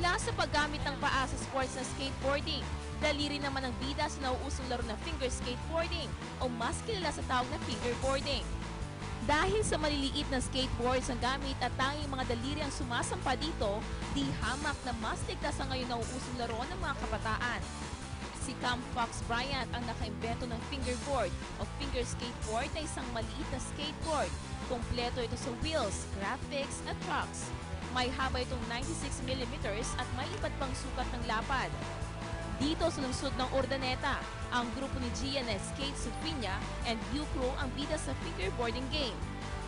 Mula sa paggamit ng paa sa sports na skateboarding, daliri naman ang bida sa nauusong laro na finger skateboarding o mas kilala sa tawag na fingerboarding. Dahil sa maliliit na skateboards ang gamit at tanging mga daliri ang sumasampa dito, di hamak na mas ligtas ang ngayon nauusong laro ng mga kabataan. Si Cam Fox Bryant ang nakaimbento ng fingerboard o finger skateboard na isang maliit na skateboard. Kompleto ito sa wheels, graphics at trucks. May haba itong 96mm at may iba't pang sukat ng lapad. Dito sa lungsod ng Urdaneta, ang grupo ni Gian na Skate Sufinia and View Crew ang bida sa fingerboarding game.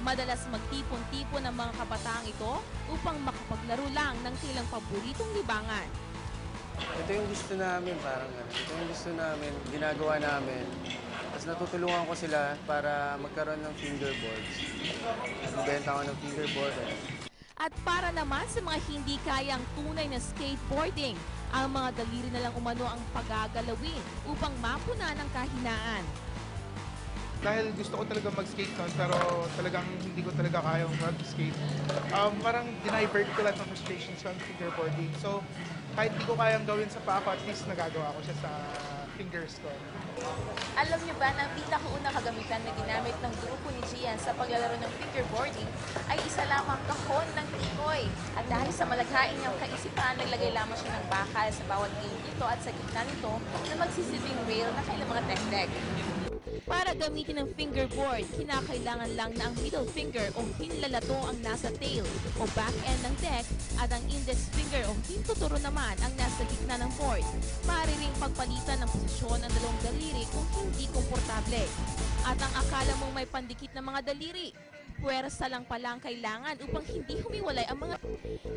Madalas magtipon-tipon ang mga kabataang ito upang makapaglaro lang ng kanilang paboritong libangan. Ito yung gusto namin, parang gano'n. Ito yung gusto namin, ginagawa namin. Tapos natutulungan ko sila para magkaroon ng fingerboards. Nagbibenta ko ng fingerboard. At para naman sa mga hindi kayang tunay na skateboarding, ang mga daliri na lang umano ang pagagalawin upang mapunan ang kahinaan. Dahil gusto ko talaga mag-skate noon, pero talagang hindi ko talaga kayang mag-skate. Parang dinivert ko lahat ng frustrations sa fingerboarding. So, kahit hindi ko kayang gawin sa paa ko, at least nagagawa ko siya sa fingers ko. Alam niyo ba na ang pinakaunang kagamitan na ginamit ng grupo ni Gian sa paglalaro ng fingerboarding ay isa lamang kahon ng tikoy. At dahil sa malaghain niyang kaisipan, naglagay lamang siya ng bakal sa bawat gilid nito at sa gitna nito na magsisilbing rail na kailang mga tek-tek. Para gamitin ang fingerboard, kinakailangan lang na ang middle finger o hinlalato ang nasa tail o back end ng deck at ang index finger o hintuturo naman ang nasa gitna ng board. Maaari ring pagpalitan ng posisyon ng dalawang daliri kung hindi komportable. At ang akala mong may pandikit na mga daliri, puwersa lang pala ang kailangan upang hindi humiwalay ang mga...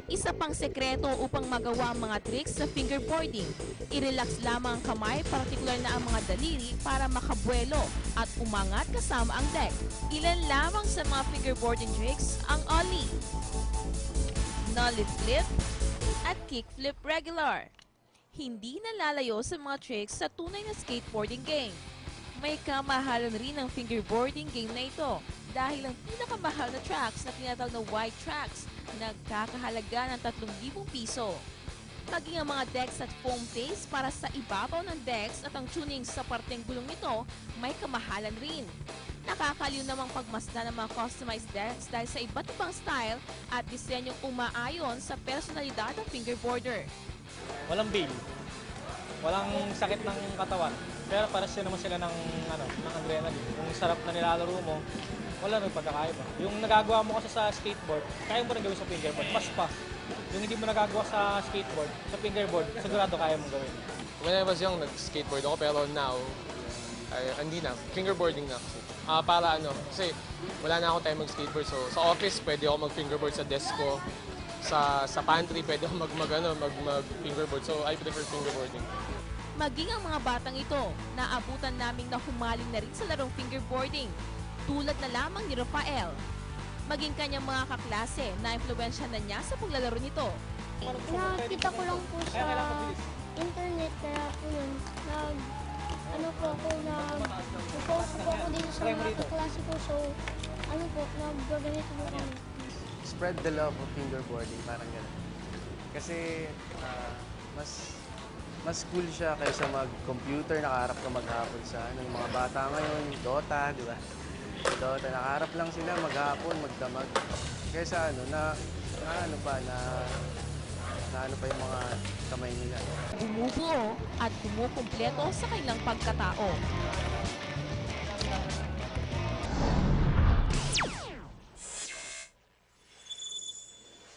Isa pang sekreto upang magawa ang mga tricks sa fingerboarding. I-relax lamang ang kamay, partikular na ang mga daliri para makabuelo at umangat kasama ang deck. Ilan lamang sa mga fingerboarding tricks ang ollie, nollie flip, at kick flip regular. Hindi nalalayo sa mga tricks sa tunay na skateboarding game. May kamahalan rin ang fingerboarding game na ito dahil ang pinakamahal na tracks na tinatawag na white tracks nagkakahalaga ng 3,000 piso. Maging ang mga decks at foam face para sa ibabaw ng decks at ang tuning sa parteng gulong nito may kamahalan rin. Nakakaliw namang pagmasdan ng mga customized decks dahil sa iba't ibang style at disenyong umaayon sa personalidad ng fingerboarder. Walang bail. Walang sakit ng katawan. Pero para siya naman sila ng adrenaline. Yung sarap na nilalaro mo, wala rin pagkakaiba. Yung nagagawa mo kasi sa skateboard, kaya mo rin gawin sa fingerboard. Pas. Yung hindi mo nagagawa sa skateboard, sa fingerboard, sigurado kaya mong gawin. When I was young, nag-skateboard ako, pero now, hindi na. Fingerboarding na kasi. Kasi wala na ako time mag-skateboard. So, sa office, pwede ako mag-fingerboard sa desk ko. Sa pantry, pwede ako mag-fingerboard. So, I prefer fingerboarding. Maging ang mga batang ito, naabutan naming na humaling na rin sa larong fingerboarding, tulad na lamang ni Rafael. Maging kanyang mga kaklase na impluwensya na niya sa paglalaro nito. Nakita ko lang po sa internet, kaya po yun, nag-post po ako dito sa mga kaklase ko, so, nag-ganito po kami. Spread the love of fingerboarding, parang gano'n. Kasi mas cool siya kaysa mag-computer, nakaharap ka maghapon sa ng mga bata ngayon, Dota, di ba? Dota, nakaharap lang sila maghapon, magdamag. Kaysa na yung mga kamay nila. Bumubuo at kumukumpleto sa kanilang pagkatao.